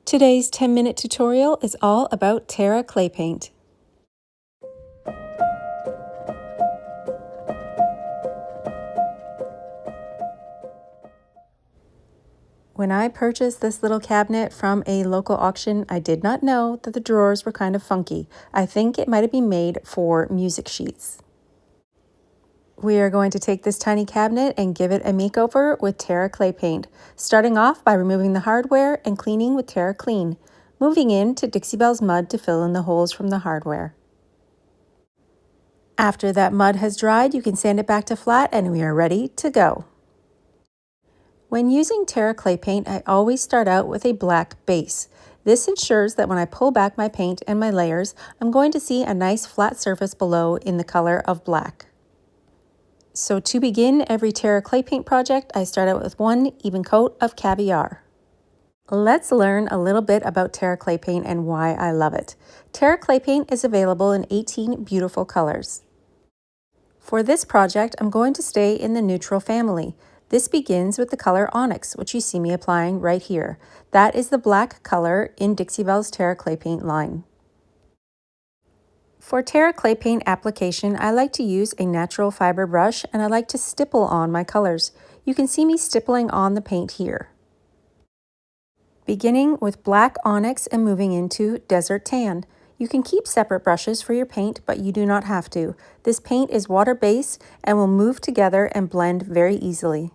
Today's 10-minute tutorial is all about Terra Clay Paint. When I purchased this little cabinet from a local auction, I did not know that the drawers were kind of funky. I think it might have been made for music sheets. We are going to take this tiny cabinet and give it a makeover with Terra Clay Paint, starting off by removing the hardware and cleaning with Terra Clean, moving into Dixie Belle's mud to fill in the holes from the hardware. After that mud has dried, you can sand it back to flat and we are ready to go. When using Terra Clay Paint, I always start out with a black base. This ensures that when I pull back my paint and my layers, I'm going to see a nice flat surface below in the color of black. So to begin every Terra Clay Paint project, I start out with one even coat of caviar. Let's learn a little bit about Terra Clay Paint and why I love it. Terra Clay Paint is available in 18 beautiful colors. For this project, I'm going to stay in the neutral family. This begins with the color Onyx, which you see me applying right here. That is the black color in Dixie Belle's Terra Clay Paint line. For Terra Clay Paint application, I like to use a natural fiber brush and I like to stipple on my colors. You can see me stippling on the paint here. Beginning with black Onyx and moving into Desert Tan. You can keep separate brushes for your paint, but you do not have to. This paint is water-based and will move together and blend very easily.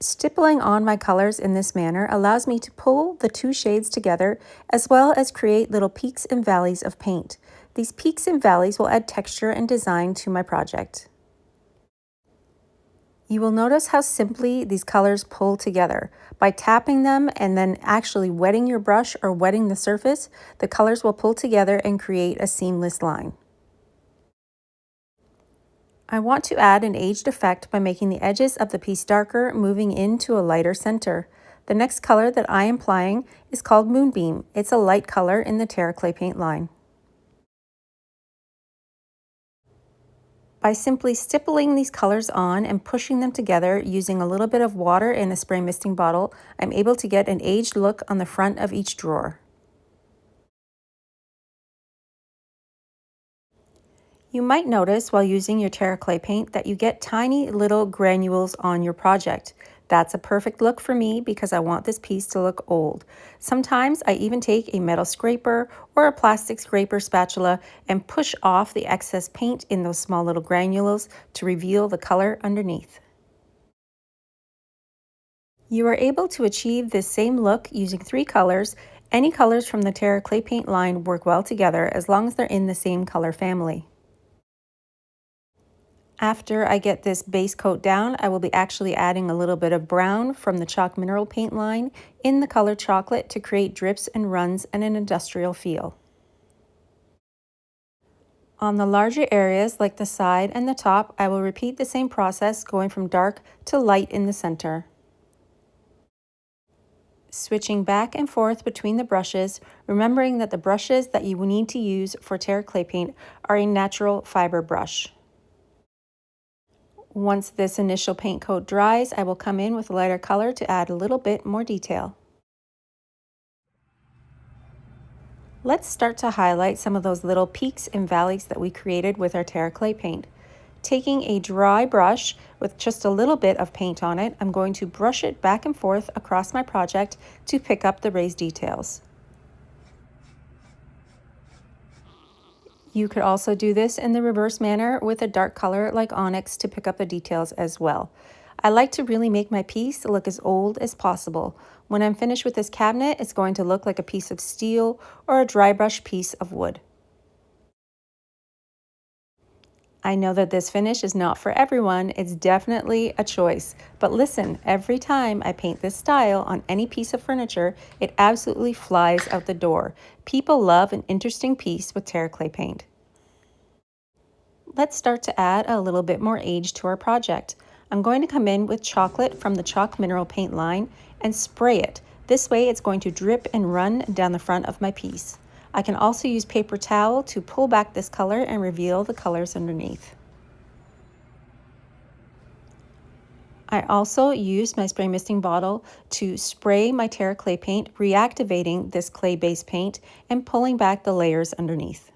Stippling on my colors in this manner allows me to pull the two shades together as well as create little peaks and valleys of paint. These peaks and valleys will add texture and design to my project. You will notice how simply these colors pull together. By tapping them and then actually wetting your brush or wetting the surface, the colors will pull together and create a seamless line. I want to add an aged effect by making the edges of the piece darker, moving into a lighter center. The next color that I am applying is called Moonbeam. It's a light color in the Terra Clay Paint line. By simply stippling these colors on and pushing them together using a little bit of water in a spray misting bottle, I'm able to get an aged look on the front of each drawer. You might notice while using your Terra Clay Paint that you get tiny little granules on your project. That's a perfect look for me because I want this piece to look old. Sometimes I even take a metal scraper or a plastic scraper spatula and push off the excess paint in those small little granules to reveal the color underneath. You are able to achieve this same look using 3 colors. Any colors from the Terra Clay Paint line work well together as long as they're in the same color family. After I get this base coat down, I will be actually adding a little bit of brown from the chalk mineral paint line in the color chocolate to create drips and runs and an industrial feel. On the larger areas like the side and the top, I will repeat the same process going from dark to light in the center. Switching back and forth between the brushes, remembering that the brushes that you need to use for Terra Clay Paint are a natural fiber brush. Once this initial paint coat dries, I will come in with a lighter color to add a little bit more detail. Let's start to highlight some of those little peaks and valleys that we created with our Terra Clay Paint. Taking a dry brush with just a little bit of paint on it, I'm going to brush it back and forth across my project to pick up the raised details. You could also do this in the reverse manner with a dark color like Onyx to pick up the details as well. I like to really make my piece look as old as possible. When I'm finished with this cabinet, it's going to look like a piece of steel or a dry brush piece of wood. I know that this finish is not for everyone. It's definitely a choice. But listen, every time I paint this style on any piece of furniture, it absolutely flies out the door. People love an interesting piece with Terra Clay Paint. Let's start to add a little bit more age to our project. I'm going to come in with chocolate from the chalk mineral paint line and spray it. This way it's going to drip and run down the front of my piece. I can also use paper towel to pull back this color and reveal the colors underneath. I also used my spray misting bottle to spray my Terra Clay paint, reactivating this clay-based paint and pulling back the layers underneath.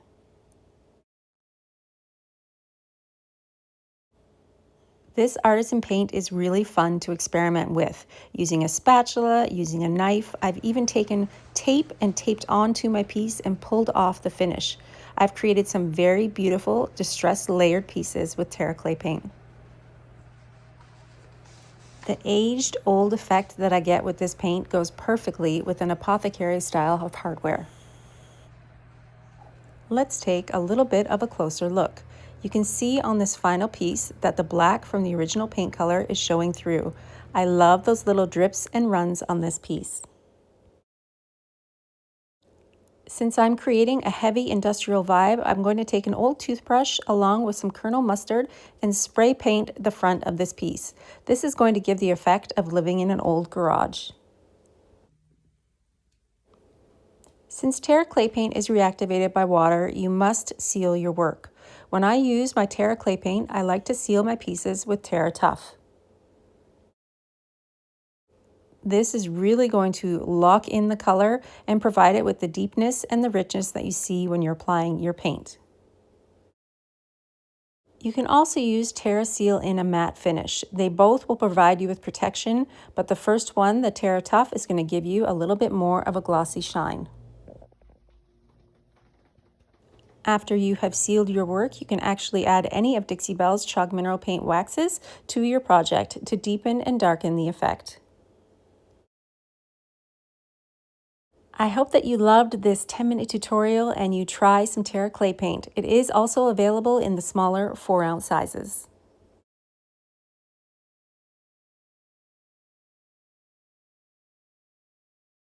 This artisan paint is really fun to experiment with, using a spatula, using a knife. I've even taken tape and taped onto my piece and pulled off the finish. I've created some very beautiful distressed layered pieces with Terra Clay paint. The aged old effect that I get with this paint goes perfectly with an apothecary style of hardware. Let's take a little bit of a closer look. You can see on this final piece that the black from the original paint color is showing through. I love those little drips and runs on this piece. Since I'm creating a heavy industrial vibe, I'm going to take an old toothbrush along with some Colonel Mustard and spray paint the front of this piece. This is going to give the effect of living in an old garage. Since Terra Clay Paint is reactivated by water, you must seal your work. When I use my Terra Clay Paint, I like to seal my pieces with Terra Tough. This is really going to lock in the color and provide it with the deepness and the richness that you see when you're applying your paint. You can also use Terra Seal in a matte finish. They both will provide you with protection, but the first one, the Terra Tough, is going to give you a little bit more of a glossy shine. After you have sealed your work, you can actually add any of Dixie Belle's chalk mineral paint waxes to your project to deepen and darken the effect. I hope that you loved this 10-minute tutorial and you try some Terra Clay paint. It is also available in the smaller 4-ounce sizes.